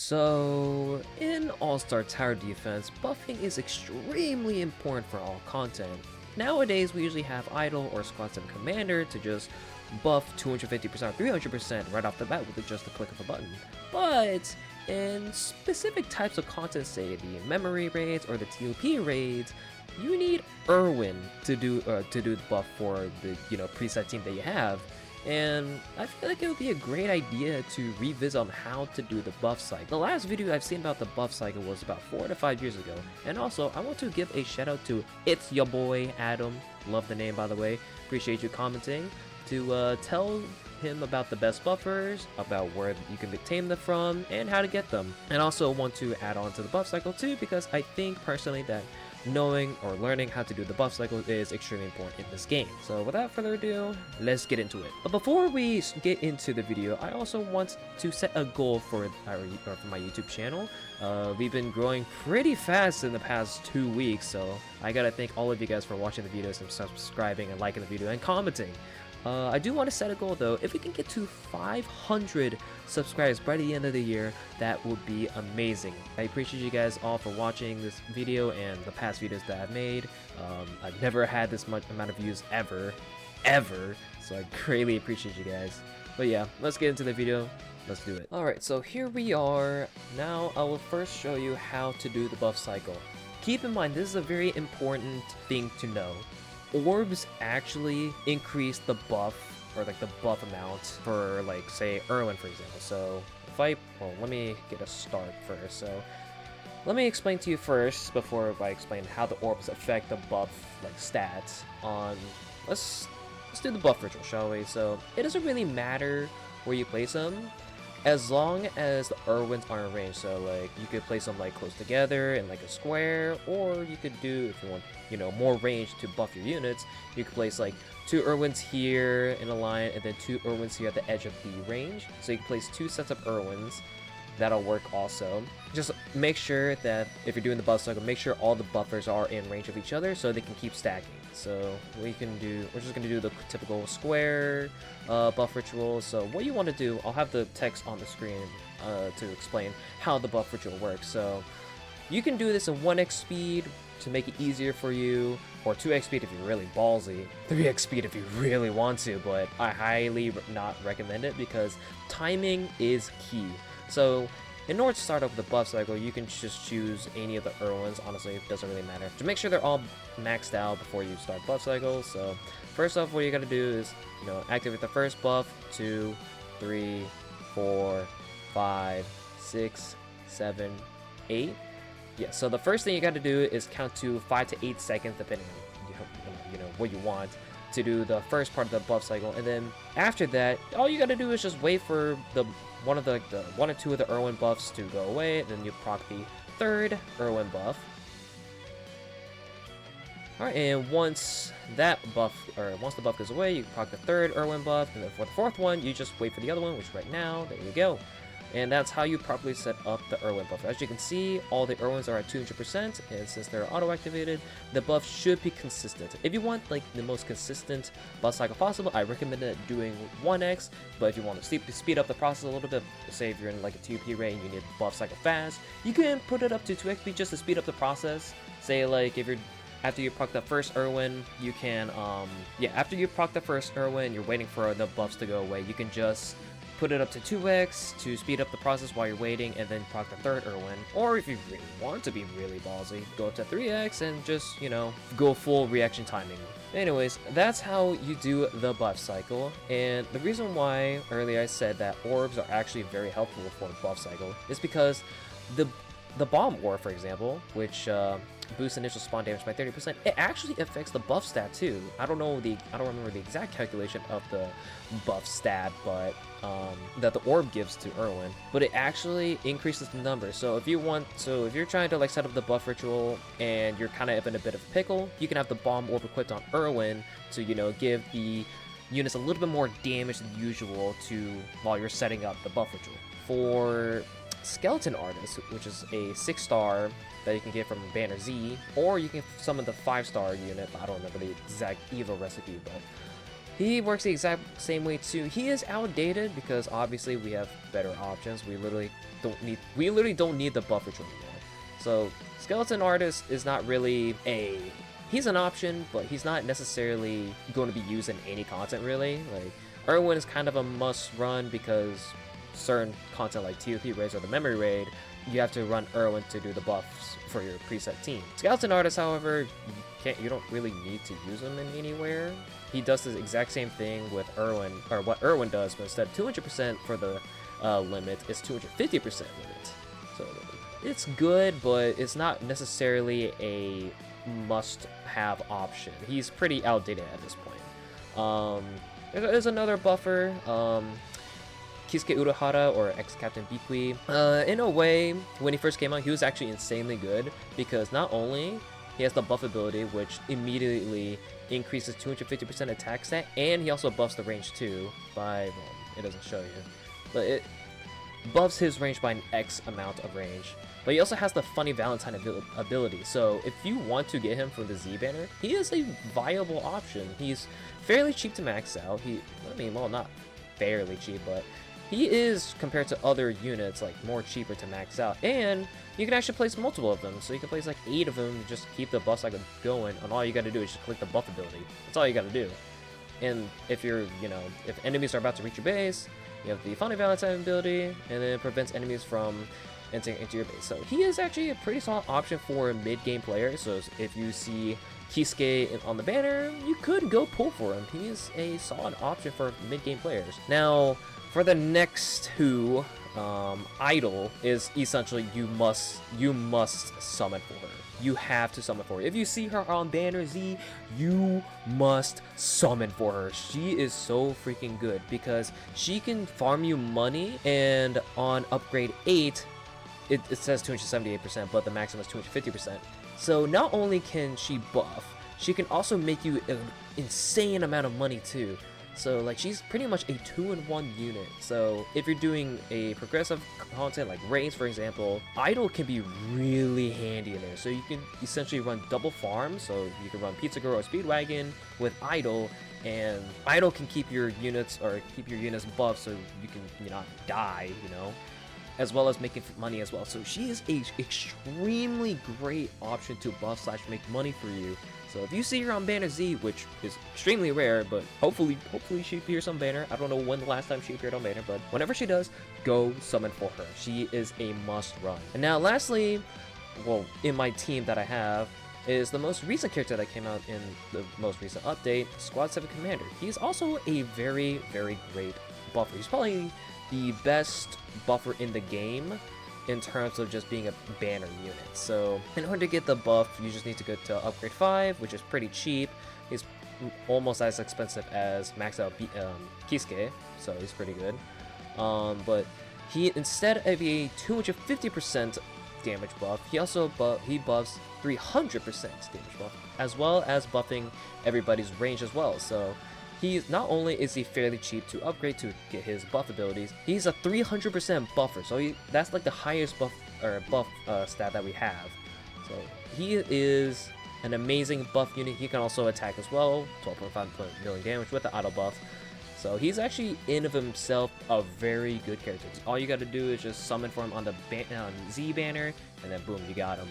So, in All-Star Tower Defense, buffing is extremely important for all content. Nowadays, we usually have Idol or Squad 7 Commander to just buff 250% or 300% right off the bat with just the click of a button. But in specific types of content, say the memory raids or the TOP raids, you need Irwin to do the buff for the preset team that you have. And I feel like it would be a great idea to revisit on how to do the buff cycle. The last video I've seen about the buff cycle was about 4 to 5 years ago. And also, I want to give a shout out to It's Your Boy Adam, love the name by the way, appreciate you commenting, to tell him about the best buffers, about where you can obtain them from, and how to get them. And also want to add on to the buff cycle too, because I think personally that knowing or learning how to do the buff cycle is extremely important in this game. So without further ado, let's get into it. But before we get into the video, I also want to set a goal for my YouTube channel. We've been growing pretty fast in the past 2 weeks, so I gotta thank all of you guys for watching the videos and subscribing and liking the video and commenting. I do want to set a goal though. If we can get to 500 subscribers by the end of the year, that would be amazing. I appreciate you guys all for watching this video and the past videos that I've made. I've never had this much amount of views ever, so I greatly appreciate you guys. But yeah, let's get into the video. Let's do it. Alright, so here we are. Now I will first show you how to do the buff cycle. Keep in mind, this is a very important thing to know. Orbs actually increase the buff, or like the buff amount for, like, say, Irwin, for example. So if well, let me get a start first. So let me explain to you first, before I explain how the orbs affect the buff, like, stats on, let's do the buff ritual, shall we? So it doesn't really matter where you place them, as long as the Irwins are in range. So like you could place them like close together in like a square, or you could do, if you want, more range to buff your units, you could place like 2 Irwins here in a line and then 2 Irwins here at the edge of the range. So you can place 2 sets of Irwins. That'll work also. Just make sure that if you're doing the buff cycle, make sure all the buffers are in range of each other so they can keep stacking. So we're just gonna do the typical square buff ritual. So what you want to do, I'll have the text on the screen to explain how the buff ritual works. So you can do this in 1x speed to make it easier for you, or 2x speed if you're really ballsy, 3x speed if you really want to, but I highly not recommend it because timing is key. So in order to start off with the buff cycle, you can just choose any of the Irwins. Honestly, it doesn't really matter. To make sure they're all maxed out before you start buff cycle. So first off, what you gotta do is, activate the first buff, 2, 3, 4, 5, 6, 7, 8. Yeah, so the first thing you gotta do is count to 5 to 8 seconds, depending on what you want, to do the first part of the buff cycle. And then after that, all you gotta do is just wait for one or two of the Irwin buffs to go away, and then you proc the 3rd Irwin buff. Alright, and once the buff goes away, you can proc the 3rd Irwin buff, and then for the 4th one, you just wait for the other one, which right now, there you go. And that's how you properly set up the Irwin buff. As you can see, all the Irwins are at 200%, and since they're auto-activated, the buff should be consistent. If you want like the most consistent buff cycle possible, I recommend doing 1x, but if you want to speed up the process a little bit, say if you're in like a TOP raid and you need the buff cycle fast, you can put it up to 2x speed just to speed up the process. Say like if you're after you proc the first Irwin, you can after you proc the first Irwin, you're waiting for the buffs to go away, you can just put it up to 2x to speed up the process while you're waiting, and then proc the 3rd Irwin. Or if you really want to be really ballsy, go up to 3x and just, go full reaction timing. Anyways, that's how you do the buff cycle. And the reason why earlier I said that orbs are actually very helpful for the buff cycle is because the bomb orb, for example, which boosts initial spawn damage by 30%, it actually affects the buff stat too. I don't remember the exact calculation of the buff stat, but that the orb gives to Irwin, but it actually increases the number. So if you're trying to like set up the buff ritual and you're kind of in a bit of a pickle, you can have the bomb orb equipped on Irwin to give the units a little bit more damage than usual while you're setting up the buff ritual. For Skeleton Artist, which is a 6-star that you can get from Banner Z, or you can summon the 5-star unit. I don't remember the exact Evo recipe, but He works the exact same way too. He is outdated because obviously we have better options. We literally don't need the buffer tool anymore. So Skeleton Artist is not really he's an option, but he's not necessarily going to be used in any content really. Like Erwin is kind of a must run because certain content like TOP raids or the memory raid, you have to run Erwin to do the buffs for your preset team. Skeleton Artist, however, you don't really need to use him in anywhere. He does the exact same thing with Erwin, or what Erwin does, but instead of 200% for the limit, it's 250% limit. So it's good, but it's not necessarily a must-have option. He's pretty outdated at this point. There's another buffer, Kisuke Urahara, or ex-Captain Bikui. In a way, when he first came out, he was actually insanely good, because not only he has the buff ability, which immediately increases 250% attack stat, and he also buffs the range too by, well, it doesn't show you, but it buffs his range by an X amount of range. But he also has the Funny Valentine ability, so if you want to get him from the Z banner, he is a viable option. He's fairly cheap to max out. Well, not fairly cheap, but he is, compared to other units, like more cheaper to max out, and you can actually place multiple of them. So you can place like 8 of them, just keep the buff cycle going, and all you gotta do is just click the buff ability. That's all you gotta do. And if you're, if enemies are about to reach your base, you have the Funny Valentine ability, and then it prevents enemies from entering into your base. So he is actually a pretty solid option for mid-game players. So if you see Kisuke on the banner, you could go pull for him. He is a solid option for mid-game players. Now, for the next two, Idol is essentially you must summon for her. You have to summon for her. If you see her on Banner Z, you must summon for her. She is so freaking good because she can farm you money, and on upgrade 8, it says 278%, but the maximum is 250%. So not only can she buff, she can also make you an insane amount of money too. So like she's pretty much a 2-in-1 unit. So if you're doing a progressive content like raids, for example, Idol can be really handy in there. So you can essentially run double farms. So you can run Pizza Girl or Speedwagon with Idol, and Idol can keep your units buffed so you can not die, as well as making money as well. So she is a extremely great option to buff / make money for you. So if you see her on Banner Z, which is extremely rare, but hopefully she appears on Banner. I don't know when the last time she appeared on Banner, but whenever she does, go summon for her. She is a must run. And now lastly, well, in my team that I have, is the most recent character that came out in the most recent update, Squad 7 Commander. He's also a very, very great buffer. He's probably the best buffer in the game in terms of just being a banner unit. So in order to get the buff, you just need to go to upgrade 5, which is pretty cheap. He's almost as expensive as max out Kisuke, so he's pretty good. But he, instead of a 250% damage buff, he also buffs 300% damage buff, as well as buffing everybody's range as well. So not only is he fairly cheap to upgrade to get his buff abilities, he's a 300% buffer. So that's like the highest buff stat that we have. So he is an amazing buff unit. He can also attack as well, 12.5 million damage with the auto buff. So he's actually in of himself a very good character. All you got to do is just summon for him on the Z banner, and then boom, you got him.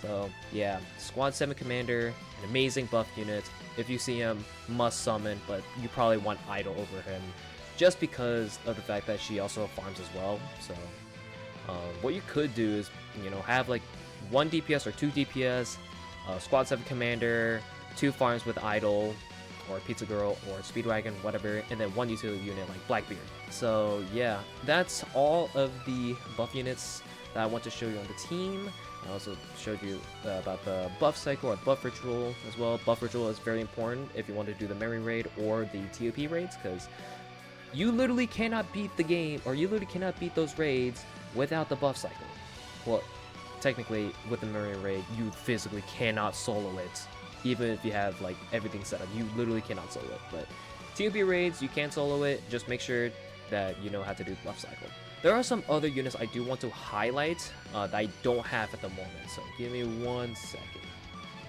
So yeah, Squad 7 Commander, an amazing buff unit. If you see him, must summon, but you probably want Idol over him just because of the fact that she also farms as well. So what you could do is, have like 1 DPS or 2 DPS, Squad 7 Commander, 2 farms with Idol, or Pizza Girl, or Speedwagon, whatever, and then 1 utility unit like Blackbeard. So yeah, that's all of the buff units that I want to show you on the team. I also showed you about the buff cycle or buff ritual as well. Buff ritual is very important if you want to do the memory raid or the TOP raids, because you literally cannot beat the game, or you literally cannot beat those raids without the buff cycle. Well, technically with the memory raid, you physically cannot solo it. Even if you have like everything set up, you literally cannot solo it. But TOP raids, you can solo it. Just make sure that you know how to do buff cycle. There are some other units I do want to highlight that I don't have at the moment, so give me 1 second.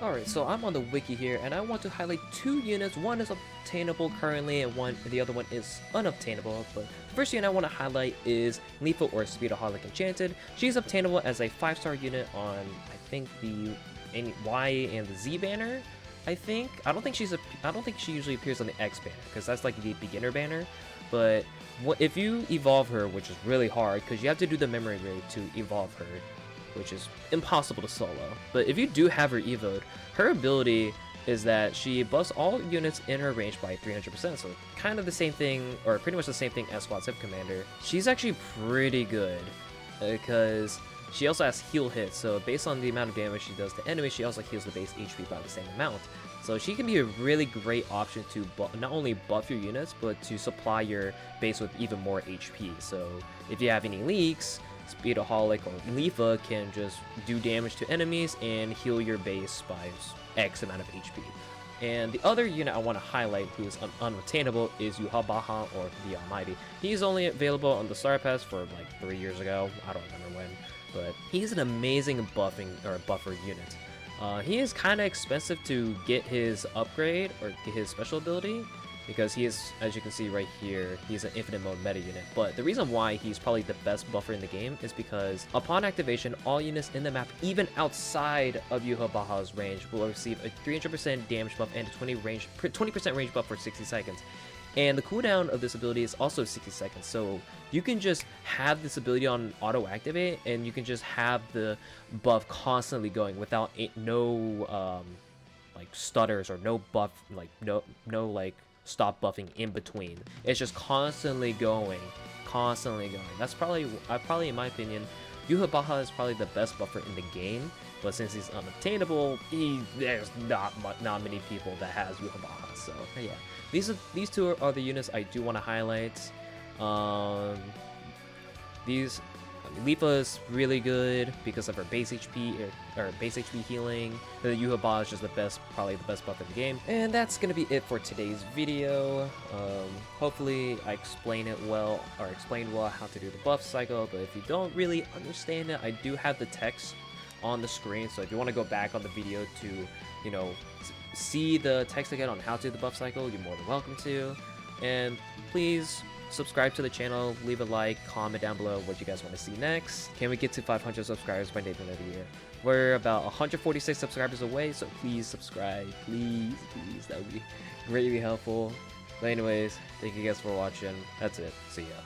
Alright, so I'm on the wiki here, and I want to highlight 2 units. One is obtainable currently, and the other one is unobtainable. But the first unit I want to highlight is Leafa, or Speedaholic Enchanted. She's obtainable as a 5-star unit on, I think, the Y and the Z banner. I don't think she usually appears on the X banner, because that's like the beginner banner. But if you evolve her, which is really hard, because you have to do the memory raid to evolve her, which is impossible to solo. But if you do have her evoed, her ability is that she buffs all units in her range by 300%, so kind of the same thing, or pretty much the same thing as Squad Civ Commander. She's actually pretty good, because she also has heal hits, so based on the amount of damage she does to enemies, she also heals the base HP by the same amount. So she can be a really great option to not only buff your units, but to supply your base with even more HP. So if you have any leaks, Speedaholic or Leafa can just do damage to enemies and heal your base by X amount of HP. And the other unit I want to highlight who is unobtainable is Yhwach or the Almighty. He's only available on the Star Pass for like 3 years ago, I don't remember when, but he's an amazing buffer unit. He is kind of expensive to get his upgrade or get his special ability, because he is, as you can see right here, he's an infinite mode meta unit. But the reason why he's probably the best buffer in the game is because upon activation, all units in the map, even outside of Yhwach's range, will receive a 300% damage buff and a 20% range buff for 60 seconds. And the cooldown of this ability is also 60 seconds, so you can just have this ability on auto activate, and you can just have the buff constantly going without no like stutters or no buff, like no stop buffing in between. It's just constantly going. That's probably in my opinion, Yhwach is probably the best buffer in the game, but since he's unobtainable, there's not many people that has Yhwach. So yeah, these two are the units I do want to highlight. Leafa is really good because of her base HP or base HP healing. The Yhwach is just probably the best buff in the game. And that's gonna be it for today's video. Hopefully I explained well how to do the buff cycle. But if you don't really understand it, I do have the text on the screen. So if you want to go back on the video to, see the text again on how to do the buff cycle, you're more than welcome to. And please subscribe to the channel, leave a like, comment down below what you guys want to see next. Can we get to 500 subscribers by the end of the year? We're about 146 subscribers away, so please subscribe, please, that would be greatly helpful. But anyways, thank you guys for watching. That's it. See ya.